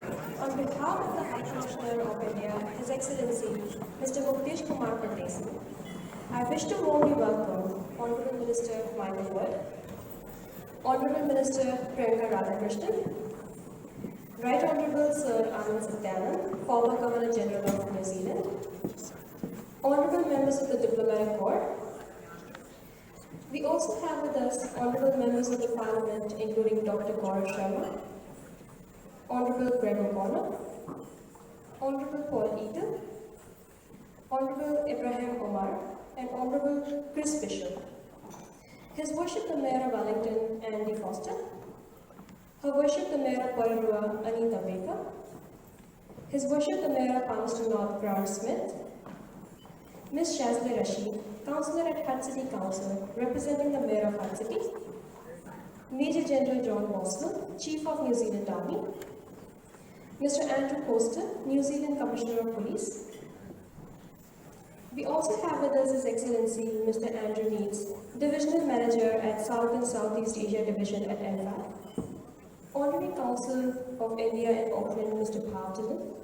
On behalf of the High Commissioner of India, His Excellency Mr. Muktesh Pardeshi, I wish to warmly welcome Honorable Minister Michael Wood, Honorable Minister Priyanca Radhakrishnan, Right Honorable Sir Anand Satyanand, former Governor General of New Zealand, Honorable members of the Diplomatic Corps. We also have with us Honorable members of the Parliament, including Dr. Gaurav Sharma, Honorable Greg O'Connor, Honorable Paul Eaton, Honorable Ibrahim Omer, and Honorable Chris Bishop. His Worship the Mayor of Wellington, Andy Foster, Her Worship the Mayor of Ōhāriu, Anita Baker, His Worship the Mayor of Palmerston North, Grant Smith, Ms. Shazly Rasheed, Councillor at Hutt City Council, representing the Mayor of Hutt City, Major General John Boswell, Chief of New Zealand Army, Mr. Andrew Coster, New Zealand Commissioner of Police. We also have with us His Excellency Mr. Andrew Needs, Divisional Manager at South and Southeast Asia Division at MFAT, Honorary Council of India at Auckland Mr. Bhav Dhillon,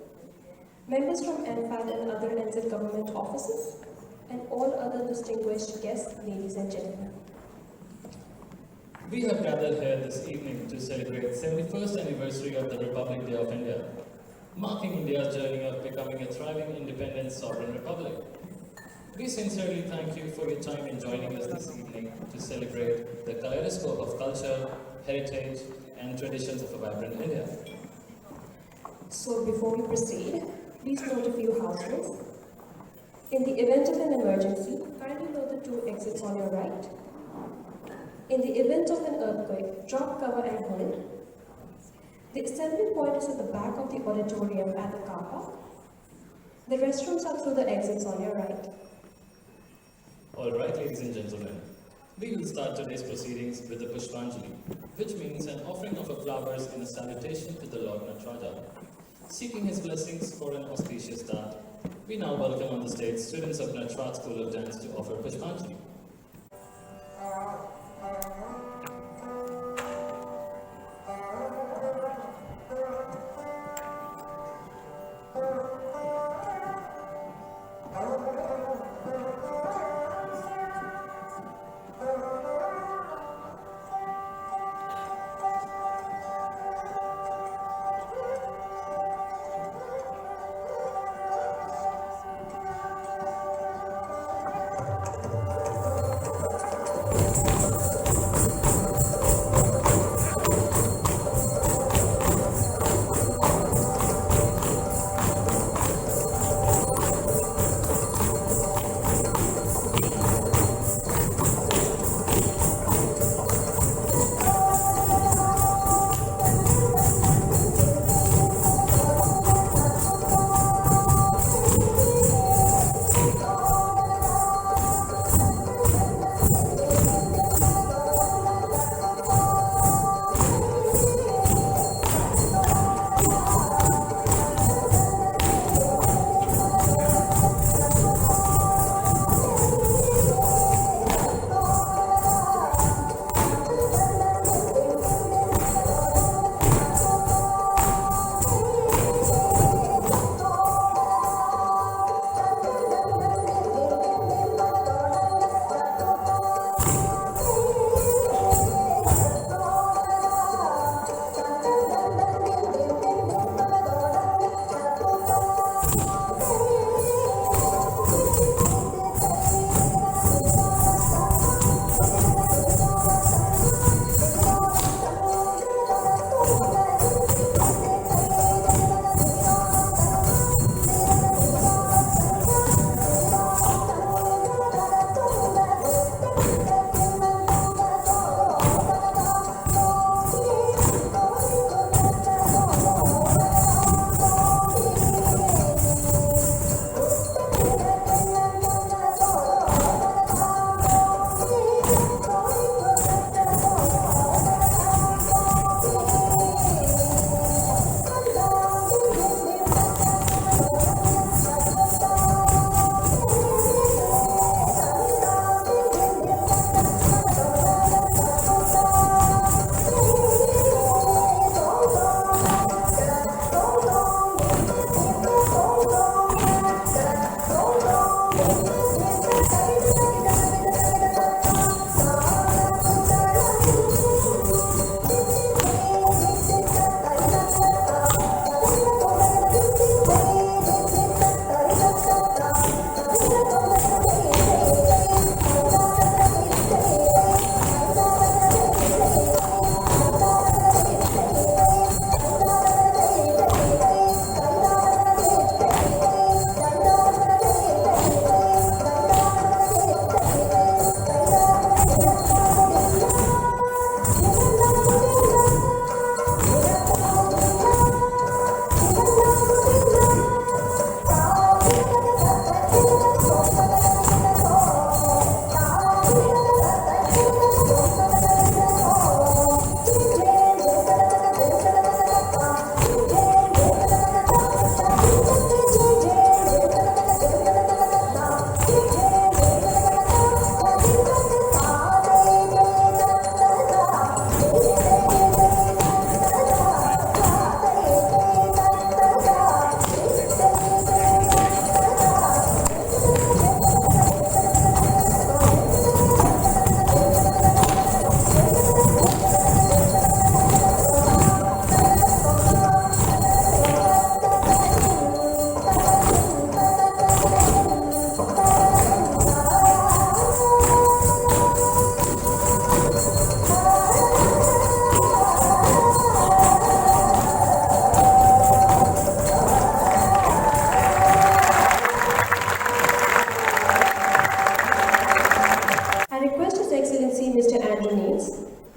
members from MFAT and other NZ government offices, and all other distinguished guests, ladies and gentlemen. We have gathered here this evening to celebrate 71st anniversary of the Republic Day of India, marking India's journey of becoming a thriving, independent, sovereign republic. We sincerely thank you for your time in joining us this evening to celebrate the kaleidoscope of culture, heritage, and traditions of a vibrant India. So before we proceed, please note a few house rules. In the event of an emergency, kindly note the two exits on your right. In the event of an earthquake, drop, cover and hold. The assembly point is at the back of the auditorium at the car park. The restrooms are through the exits on your right. All right, ladies and gentlemen, we will start today's proceedings with the Pushpanjali, which means an offering of flowers in a salutation to the Lord Nataraja. Seeking his blessings for an auspicious start, we now welcome on the stage students of Nataraj School of Dance to offer Pushpanjali.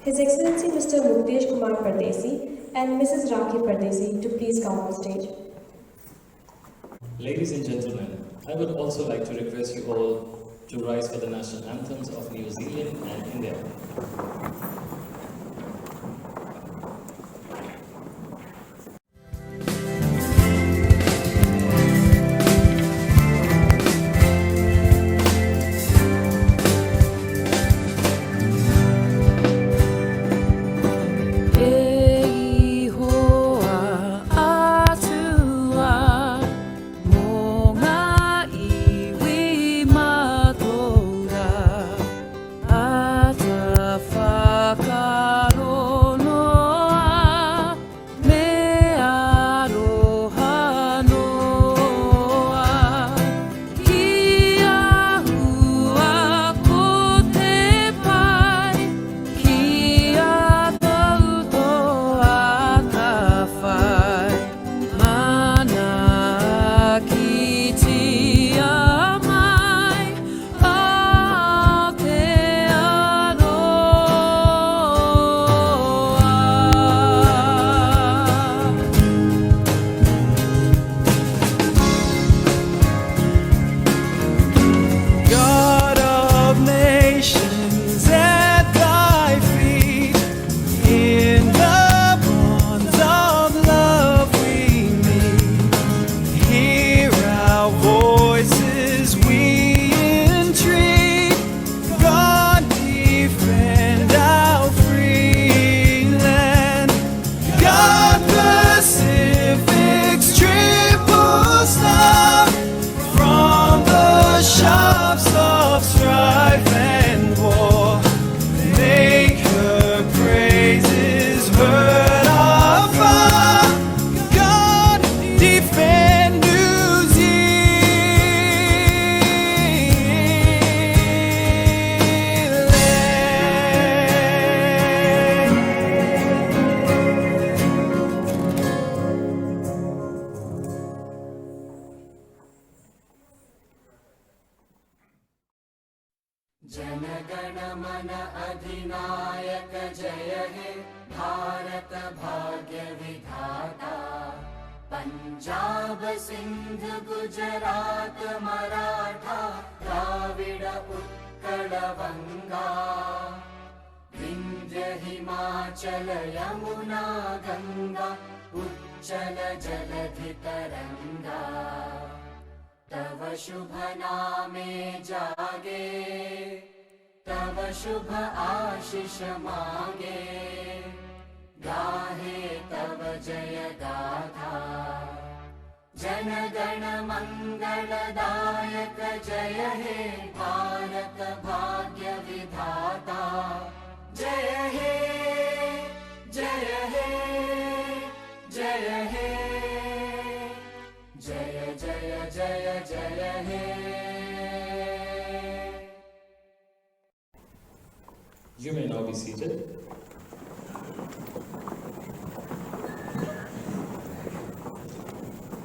His Excellency Mr. Muktesh Pardeshi and Mrs. Rakhi Pardeshi to please come on stage. Ladies and gentlemen, I would also like to request you all to rise for the national anthems of New Zealand and India. जनगण मन अधिनायक जय हे भारत भाग्य विधाता पंजाब सिंध गुजरात मराठा द्राविड उत्कल बंगा विंध्य हिमाचल यमुना गंगा उच्चल जलधि तरंगा तव शुभ नामे जागे तव शुभ आशीष मांगे गाहे तव जय गाथा जन गण मंगलदायक जय हे भारत भाग्य विधाता जय हे जय हे जय हे जय जय जय जय हे। You may now be seated.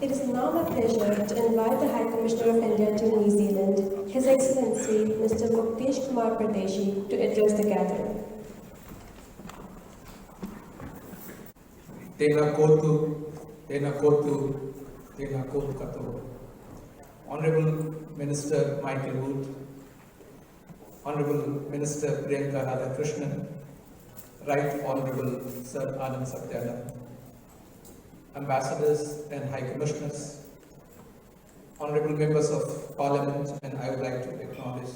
It is now my pleasure to invite the High Commissioner of India to New Zealand, His Excellency Mr. Muktesh Pardeshi, to address the gathering. Tena kotu, tena kotu, tena kotu kato. Honorable Minister Michael Wood, Honorable Minister Priyanca Radhakrishnan, Right Honorable Sir Anand Satyanand, Ambassadors and High Commissioners, Honorable Members of Parliament, and I would like to acknowledge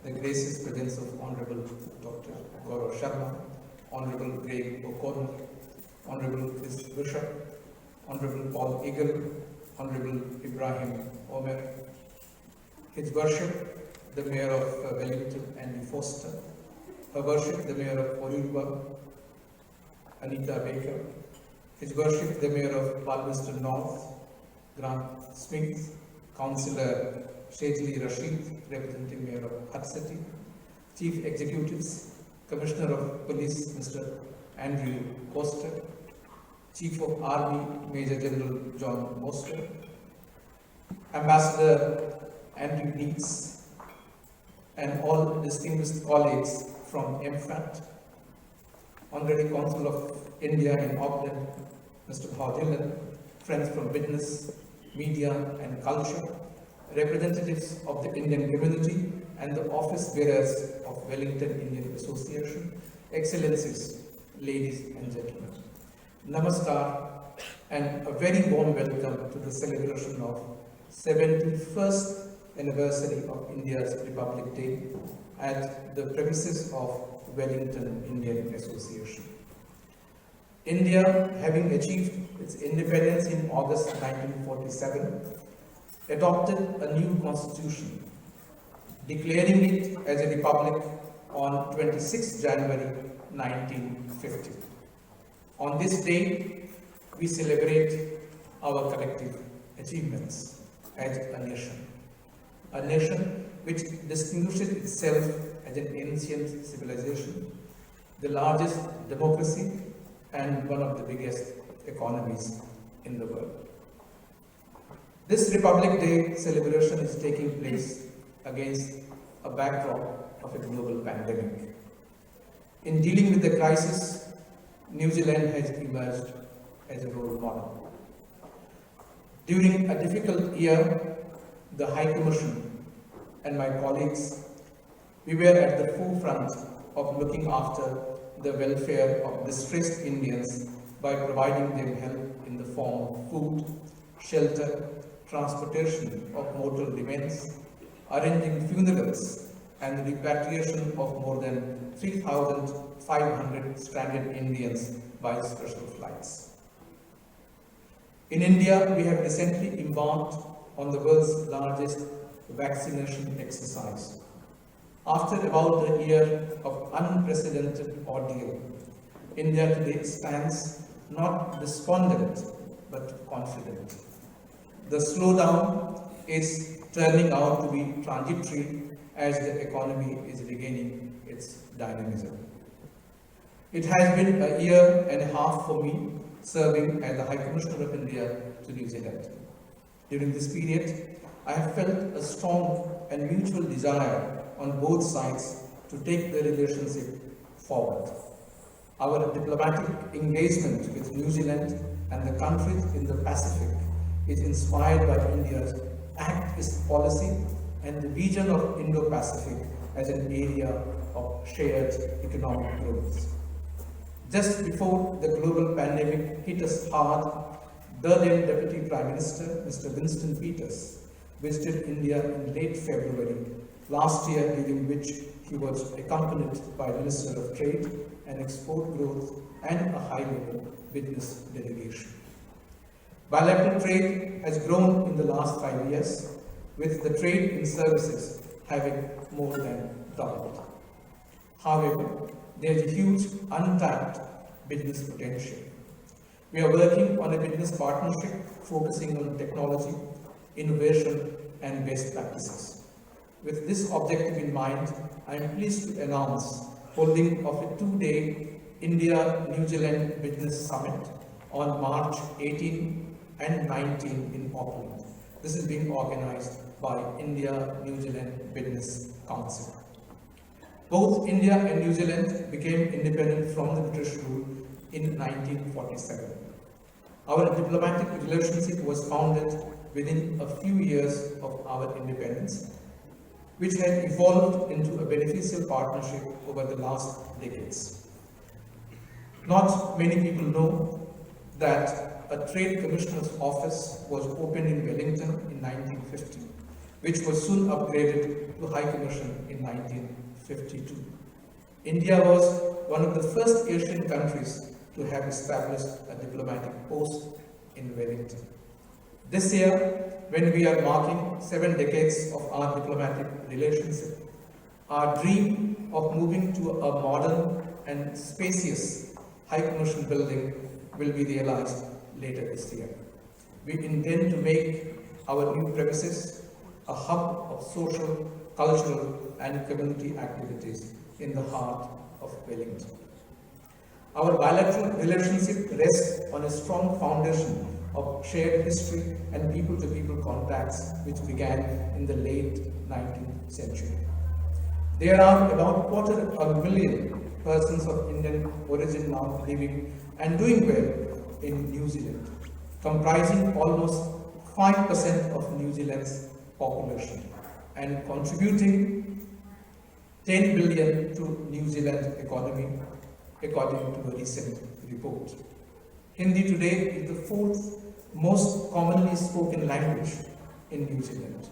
the gracious presence of Honorable Dr. Gaurav Sharma, Honorable Greg O'Connor, Honorable Chris Bishop, Honorable Paul Eagle, Honorable Ibrahim Omer, His Worship, the Mayor of Wellington and Foster, Her Worship, the Mayor of Ōhāriu, Anita Baker, His Worship, the Mayor of Palmerston North, Grant Smith, Councillor Shazly Rasheed, representing Mayor of Hutt City, Chief Executives, Commissioner of Police Mr. Andrew Coster, Chief of Army Major General John Moster, Ambassador Andrew Deeks, and all distinguished colleagues from MFAT, Honorary Consul of India in Auckland, Mr. Bhav Dhillon, friends from business, media and culture, representatives of the Indian community and the office bearers of Wellington Indian Association, Excellencies, ladies and gentlemen. Namaskar and a very warm welcome to the celebration of 71st anniversary of India's Republic Day at the premises of Wellington Indian Association. India, having achieved its independence in August 1947, adopted a new constitution, declaring it as a republic on 26 January 1950. On this day, we celebrate our collective achievements as a nation which distinguishes itself as an ancient civilization, the largest democracy and one of the biggest economies in the world. This Republic Day celebration is taking place against a backdrop of a global pandemic. In dealing with the crisis, New Zealand has emerged as a role model. During a difficult year, the High Commission and my colleagues, we were at the forefront of looking after the welfare of distressed Indians by providing them help in the form of food, shelter, transportation of mortal remains, arranging funerals and the repatriation of more than 3,500 stranded Indians by special flights. In India, we have recently embarked on the world's largest vaccination exercise. After about a year of unprecedented ordeal, India today stands not despondent but confident. The slowdown is turning out to be transitory as the economy is regaining its dynamism. It has been a year and a half for me serving as the High Commissioner of India to New Zealand. During this period, I have felt a strong and mutual desire on both sides to take the relationship forward. Our diplomatic engagement with New Zealand and the countries in the Pacific is inspired by India's Act East policy and the vision of Indo-Pacific as an area of shared economic growth. Just before the global pandemic hit us hard, the then Deputy Prime Minister, Mr. Winston Peters, visited India in late February last year, during which he was accompanied by Minister of Trade and Export Growth and a high-level business delegation. Bilateral trade has grown in the last 5 years, with the trade in services having more than doubled. However, there is a huge untapped business potential. We are working on a business partnership focusing on technology, innovation, and best practices. With this objective in mind, I am pleased to announce holding of a 2-day India-New Zealand Business Summit on March 18 and 19 in Auckland. This is being organized by India-New Zealand Business Council. Both India and New Zealand became independent from the British rule in 1947. Our diplomatic relationship was founded within a few years of our independence, which has evolved into a beneficial partnership over the last decades. Not many people know that a Trade Commissioner's office was opened in Wellington in 1950, which was soon upgraded to High Commission in 1952. India was one of the first Asian countries to have established a diplomatic post in Wellington. This year, when we are marking 7 decades of our diplomatic relationship, our dream of moving to a modern and spacious High Commission building will be realized later this year. We intend to make our new premises a hub of social, cultural, and community activities in the heart of Wellington. Our bilateral relationship rests on a strong foundation of shared history and people-to-people contacts which began in the late 19th century. There are about 250,000 persons of Indian origin now living and doing well in New Zealand, comprising almost 5% of New Zealand's population and contributing 10 billion to New Zealand economy, according to a recent report. Hindi today is the fourth most commonly spoken language in New Zealand.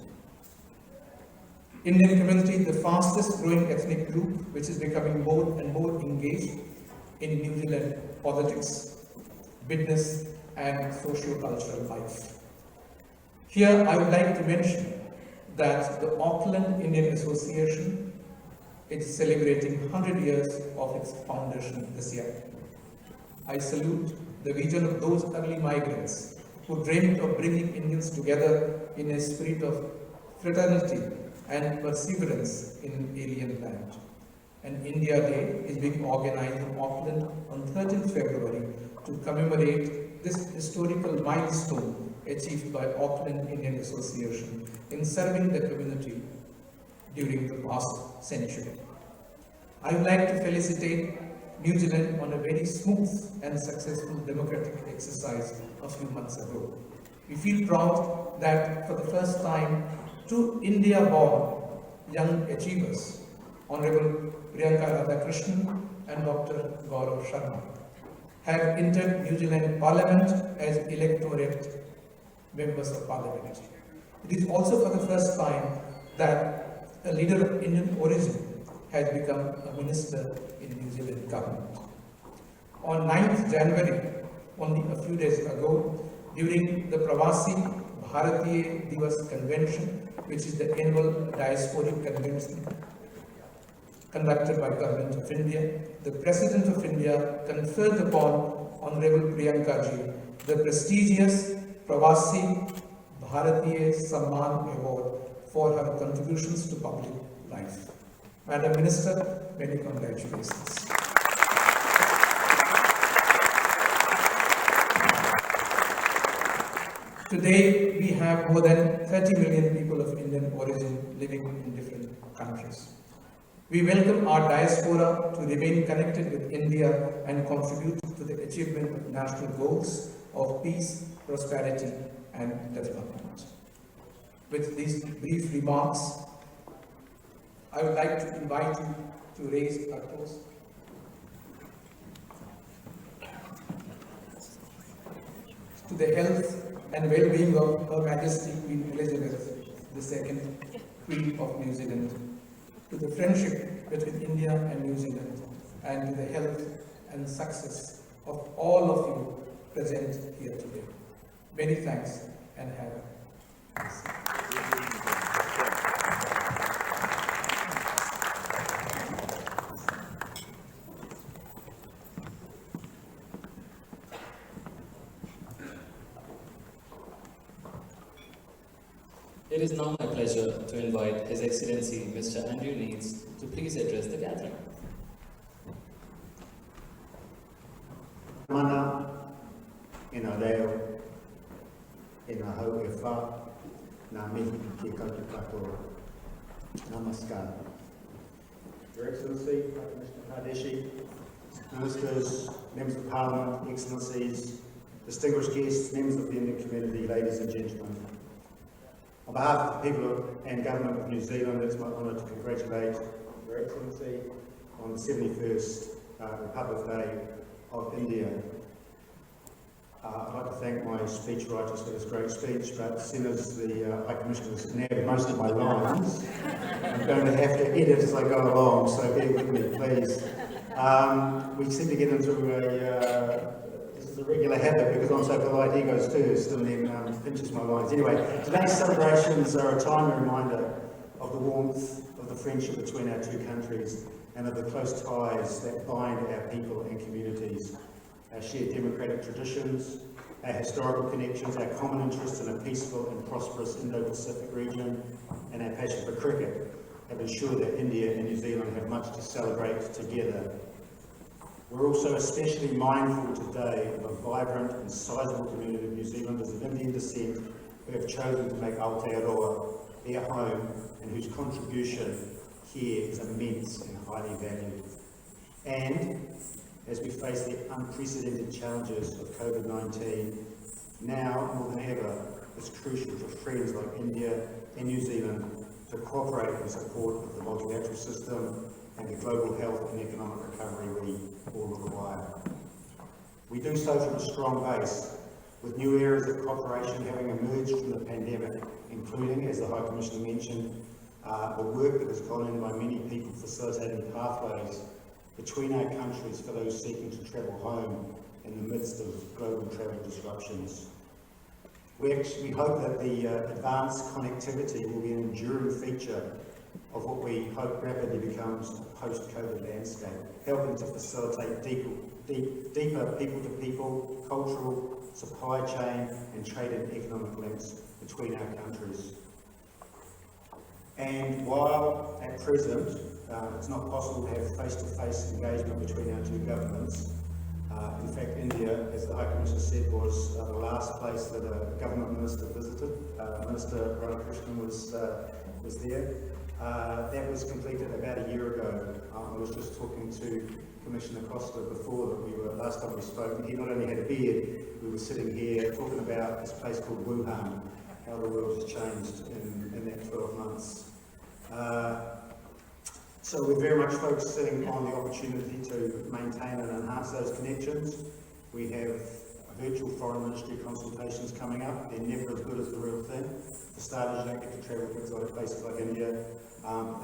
Indian community is the fastest growing ethnic group, which is becoming more and more engaged in New Zealand politics, business and socio-cultural life. Here I would like to mention that the Auckland Indian Association is celebrating 100 years of its foundation this year. I salute the vision of those early migrants who dreamed of bringing Indians together in a spirit of fraternity and perseverance in alien land. And India Day is being organized in Auckland on 13th February to commemorate this historical milestone achieved by Auckland Indian Association in serving the community during the past century. I would like to felicitate New Zealand on a very smooth and successful democratic exercise a few months ago. We feel proud that for the first time, two India-born young achievers, Honorable Priyanca Radhakrishnan and Dr. Gaurav Sharma, have entered New Zealand Parliament as electorate members of Parliament. It is also for the first time that a leader of Indian origin has become a minister in New Zealand government. On 9th January, only a few days ago, during the Pravasi Bharatiya Samman Convention, which is the annual diasporic convention conducted by Government of India, the President of India conferred upon Honorable Priyanka ji the prestigious Pravasi Bharatiya Samman Award for her contributions to public life. Madam Minister, many congratulations. Today, we have more than 30 million people of Indian origin living in different countries. We welcome our diaspora to remain connected with India and contribute to the achievement of national goals of peace, prosperity, and development. With these brief remarks, I would like to invite you to raise a toast. To the health and well-being of Her Majesty Queen Elizabeth II, Queen of New Zealand, to the friendship between India and New Zealand, and to the health and success of all of you present here today. Many thanks and have a nice day. It is now my pleasure to invite His Excellency Mr. Andrew Needs to please address the gathering. Mana, ina leo, ina hau e wha, na mihi ki koutou katoa. Namaskar. Your Excellency, Rakhi Pardeshi, Ministers, Members of Parliament, Excellencies, distinguished guests, members of the Indian community, ladies and gentlemen. On behalf of the people and government of New Zealand, it's my honour to congratulate Your Excellency on the 71st Republic Day of India. I'd like to thank my speechwriters for this great speech, but seeing as the High Commissioner has nabbed most of my lines, I'm going to have to edit as I go along, so bear with me, please. We seem to get into this is a regular habit because I'm so polite, he goes first and then pinches my lines. Anyway, today's celebrations are a timely reminder of the warmth of the friendship between our two countries and of the close ties that bind our people and communities. Our shared democratic traditions, our historical connections, our common interests in a peaceful and prosperous Indo-Pacific region, and our passion for cricket have ensured that India and New Zealand have much to celebrate together. We're also especially mindful today of a vibrant and sizable community of New Zealanders of Indian descent who have chosen to make Aotearoa their home and whose contribution here is immense and highly valued. And as we face the unprecedented challenges of COVID-19, now more than ever, it's crucial for friends like India and New Zealand to cooperate in support of the multilateral system and the global health and economic recovery we all require. We do so from a strong base, with new areas of cooperation having emerged from the pandemic, including, as the High Commissioner mentioned, the work that has gone in by many people facilitating pathways between our countries for those seeking to travel home in the midst of global travel disruptions. We hope that the advanced connectivity will be an enduring feature of what we hope rapidly becomes a post-COVID landscape, helping to facilitate deeper people-to-people, cultural, supply chain and trade and economic links between our countries. And while at present it's not possible to have face-to-face engagement between our two governments, in fact India, as the High Commissioner said, was the last place that a government minister visited. Minister Radhakrishnan was there. That was completed about a year ago. I was just talking to Commissioner Costa before that last time we spoke, and he not only had a beard, we were sitting here talking about this place called Wuhan, how the world has changed in that 12 months. So we're very much focusing on the opportunity to maintain and enhance those connections. We have virtual foreign ministry consultations coming up. They're never as good as the real thing. For starters, you don't get to travel to exotic places like India.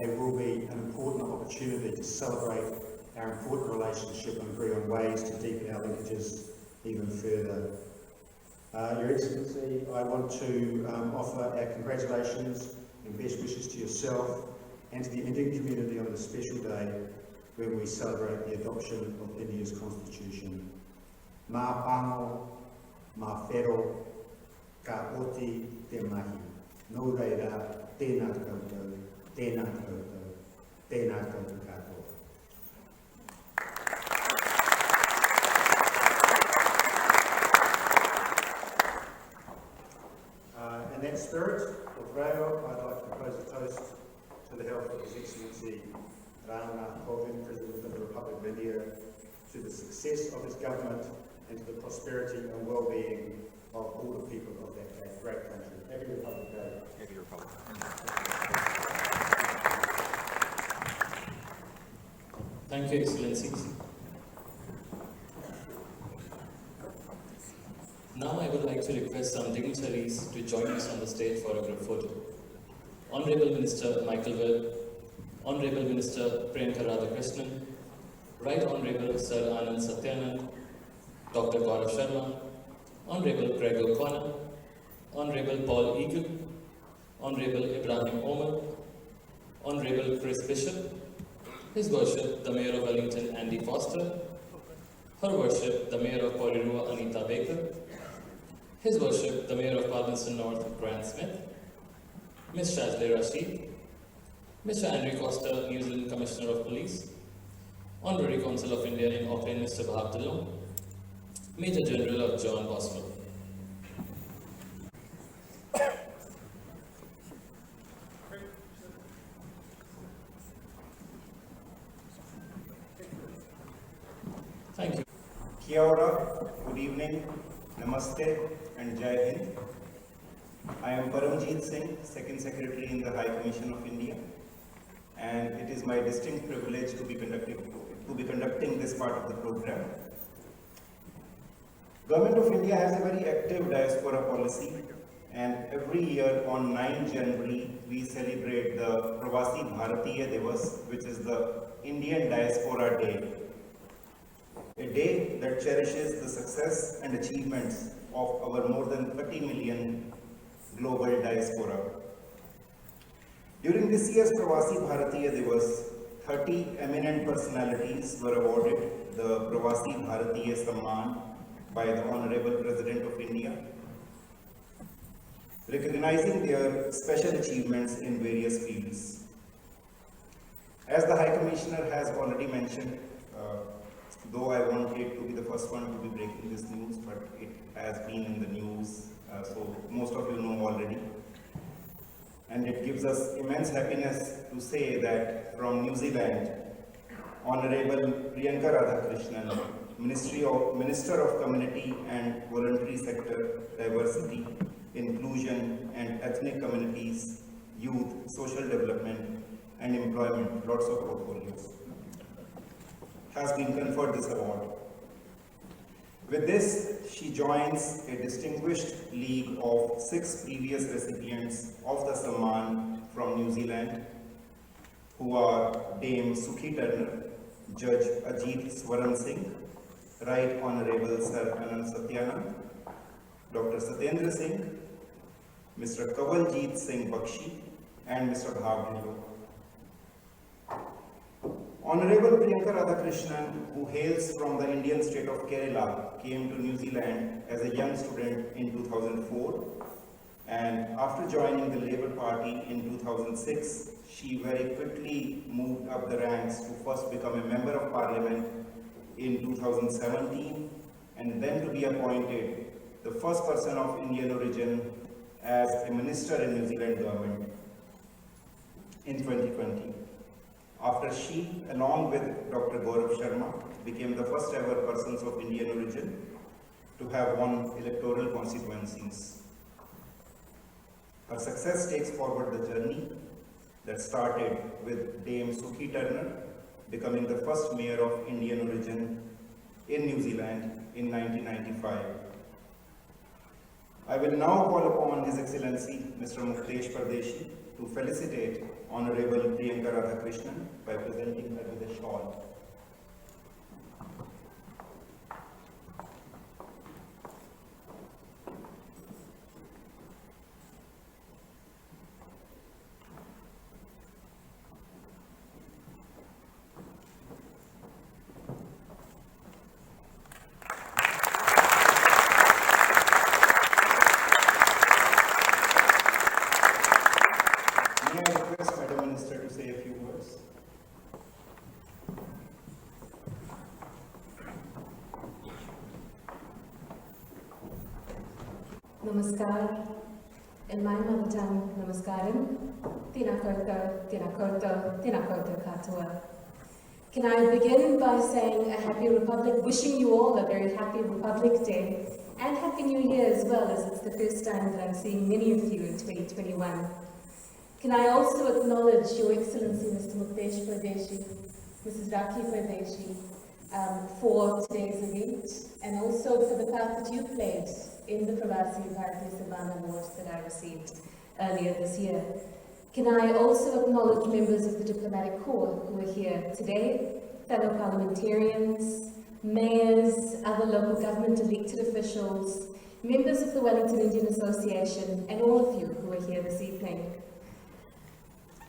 They will be an important opportunity to celebrate our important relationship and agree on ways to deepen our linkages even further. Your Excellency, I want to offer our congratulations and best wishes to yourself and to the Indian community on this special day when we celebrate the adoption of India's constitution. Mā pango, mā whero, ka oti te mahi. Nō reira, tēnā koutou, tēnā koutou, tēnā koutou katoa. In that spirit, of Ōhāriu, I'd like to propose a toast to the health of His Excellency Rana Kovind, President of the Republic of India, to the success of his government and to the prosperity and well-being of all the people of that great country. Happy Republic Day. Happy Republic. Thank you, Excellencies. Now I would like to request some dignitaries to join us on the stage for a group photo. Honorable Minister Michael Will, Honorable Minister Priyanca Radhakrishnan, Right Honorable Sir Anand Satyanand, Dr. Gaurav Sharma, Honorable Greg O'Connor, Honorable Paul Eagle, Honorable Ibrahim Omer, Honorable Chris Bishop, His Worship the Mayor of Wellington Andy Foster, Her Worship the Mayor of Ōhāriu Anita Baker, His Worship the Mayor of Palmerston North Grant Smith, Ms. Shazly Rasheed, Mr. Andrew Costa, New Zealand Commissioner of Police, Honorary Consul of India in Auckland Mr. Bhav Dhillon, Major General of John Boswell. Thank you. Kia ora, good evening, namaste and Jai Hind. I am Paramjit Singh, Second Secretary in the High Commission of India, and it is my distinct privilege to be conducting this part of the program. Government of India has a very active diaspora policy, and every year on 9 January we celebrate the Pravasi Bharatiya Samman, which is the Indian Diaspora Day. A day that cherishes the success and achievements of our more than 30 million global diaspora. During this year's Pravasi Bharatiya Samman, 30 eminent personalities were awarded the Pravasi Bharatiya Samman by the Honorable President of India, recognizing their special achievements in various fields. As the High Commissioner has already mentioned, though I wanted to be the first one to be breaking this news, but it has been in the news, so most of you know already. And it gives us immense happiness to say that from New Zealand, Honorable Priyanca Radhakrishnan, Minister of Community and Voluntary Sector, Diversity, Inclusion and Ethnic Communities, Youth, Social Development and Employment, lots of portfolios, has been conferred this award. With this, she joins a distinguished league of 6 previous recipients of the Samman from New Zealand, who are Dame Sukhi Turner, Judge Ajit Swaran Singh, Right Honorable Sir Anand Satyanand, Dr. Satyendra Singh, Mr. Kawaljit Singh Bakshi, and Mr. Bhav Dhillon. Honorable Priyanca Radhakrishnan, who hails from the Indian state of Kerala, came to New Zealand as a young student in 2004, and after joining the Labour Party in 2006, she very quickly moved up the ranks to first become a Member of Parliament in 2017, and then to be appointed the first person of Indian origin as a Minister in New Zealand government in 2020. After she, along with Dr. Gaurav Sharma, became the first ever persons of Indian origin to have won electoral constituencies. Her success takes forward the journey that started with Dame Sukhi Turner becoming the first Mayor of Indian origin in New Zealand in 1995. I will now call upon His Excellency Mr. Muktesh Pardeshi to felicitate Honorable Priyanca Radhakrishnan by presenting her with a shawl. May I request Madam Minister to say a few words? Namaskar. In my mother tongue, Namaskaram. Tinakorta Katua. Can I begin by saying a happy Republic, wishing you all a very happy Republic Day and Happy New Year as well, as it's the first time that I'm seeing many of you in 2021. Can I also acknowledge Your Excellency Mr. Muktesh Pardeshi, Mrs. Rakhi Pardeshi, for today's event, and also for the part that you played in the Pravasi Bharatiya Samman Award that I received earlier this year. Can I also acknowledge members of the Diplomatic Corps who are here today, fellow parliamentarians, mayors, other local government elected officials, members of the Wellington Indian Association, and all of you who are here this evening.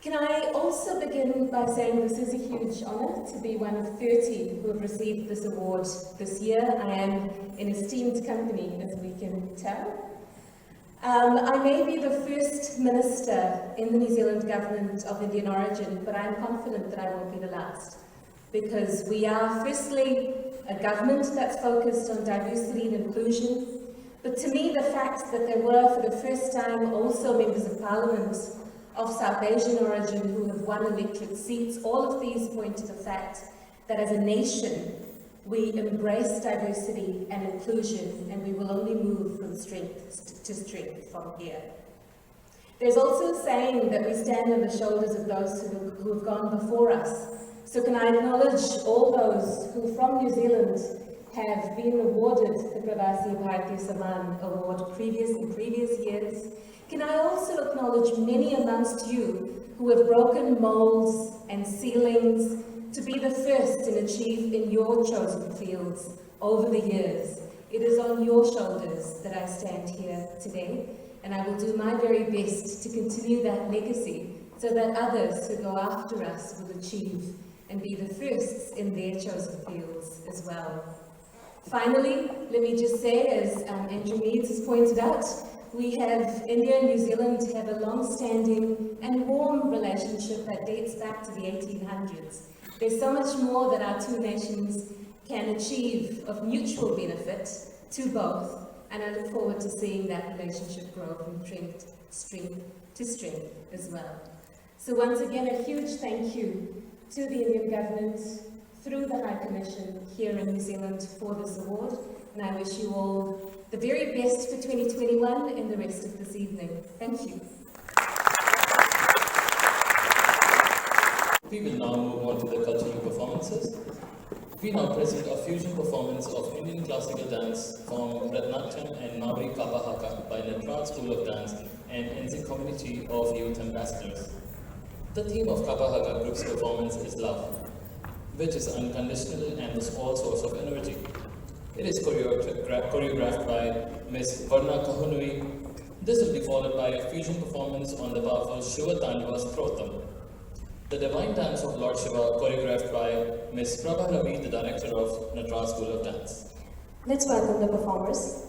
Can I also begin by saying this is a huge honour to be one of 30 who have received this award this year. I am in esteemed company, as we can tell. I may be the first minister in the New Zealand government of Indian origin, but I'm confident that I won't be the last, because we are firstly a government that's focused on diversity and inclusion, but to me the fact that there were for the first time also members of parliament of South Asian origin who have won electorate seats, all of these point to the fact that as a nation we embrace diversity and inclusion, and we will only move from strength to strength from here. There's also a saying that we stand on the shoulders of those who have gone before us. So can I acknowledge all those who from New Zealand have been awarded the Pravasi Bharatiya Samman Award in previous years. Can I also acknowledge many amongst you who have broken molds and ceilings to be the first and achieve in your chosen fields over the years. It is on your shoulders that I stand here today, and I will do my very best to continue that legacy so that others who go after us will achieve and be the firsts in their chosen fields as well. Finally, let me just say, as Andrew Meads has pointed out, India and New Zealand have a long-standing and warm relationship that dates back to the 1800s. There's so much more that our two nations can achieve of mutual benefit to both, and I look forward to seeing that relationship grow from strength to strength as well. So once again, a huge thank you to the Indian government through the High Commission here in New Zealand for this award, and I wish you all the very best for 2021 and the rest of this evening. Thank you. We will now move on to the cultural performances. We now present a fusion performance of Indian classical dance from Ratnatyam and Maori Kapa Haka by Natraj School of Dance and NZ Community of Youth Ambassadors. The theme of Kapa Haka group's performance is love, which is unconditional and is all source of energy. It is choreographed by Ms. Varna Kahunui. This will be followed by a fusion performance on the powerful Shiva Tandava Strotam. The Divine Dance of Lord Shiva, choreographed by Ms. Prabha Ravi, the director of Natraj School of Dance. Let's welcome the performers.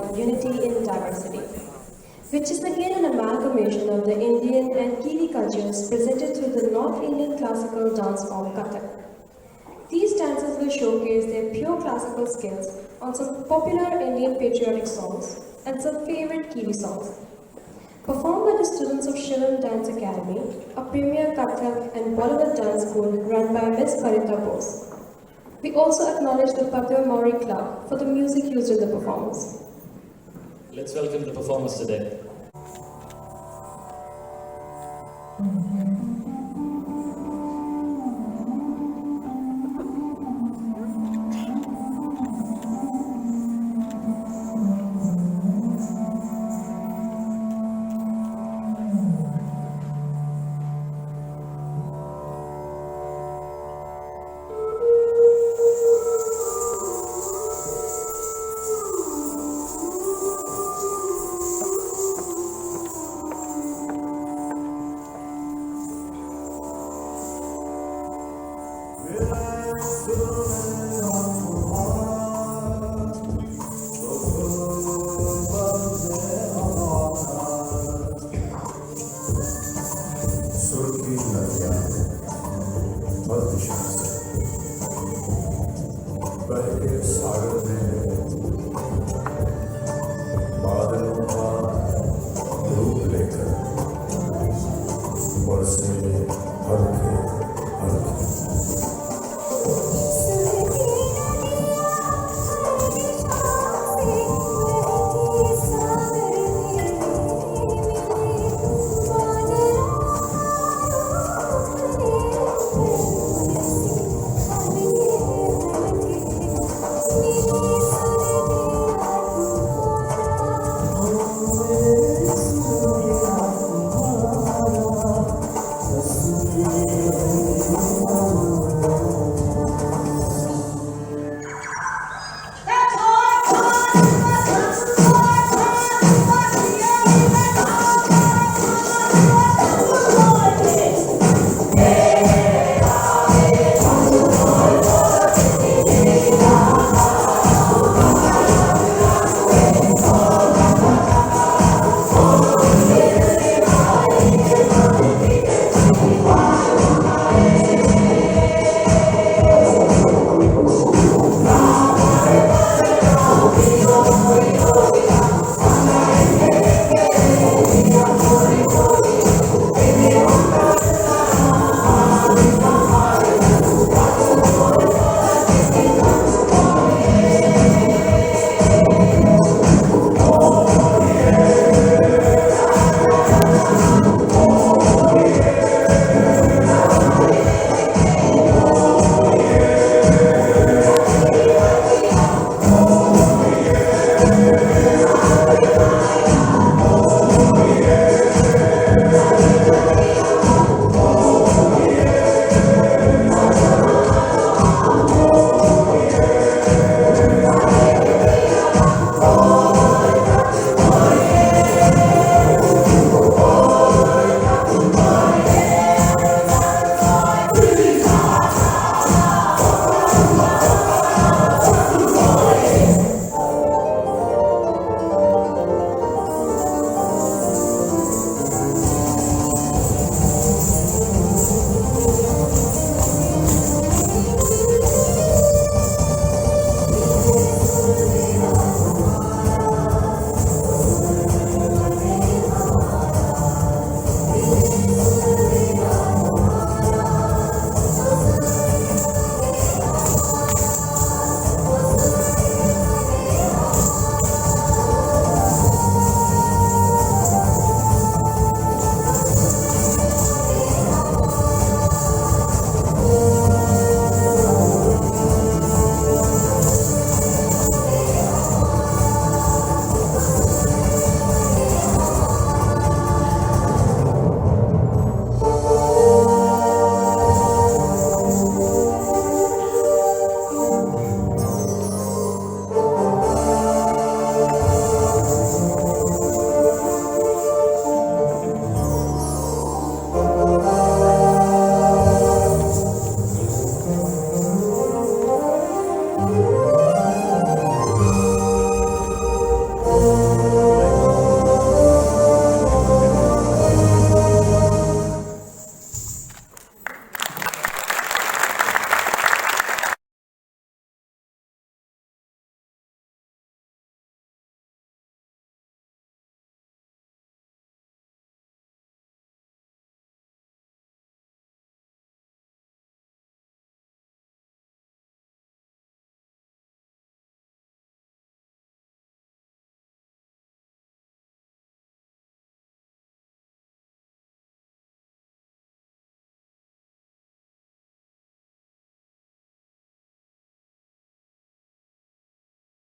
called Unity in Diversity, which is again an amalgamation of the Indian and Kiwi cultures presented through the North Indian classical dance form Kathak. These dances will showcase their pure classical skills on some popular Indian patriotic songs and some favorite Kiwi songs. Performed by the students of Shivam Dance Academy, a premier Kathak and Bollywood dance school run by Ms. Parita Bose. We also acknowledge the Padma Maori Club for the music used in the performance. Let's welcome the performers today.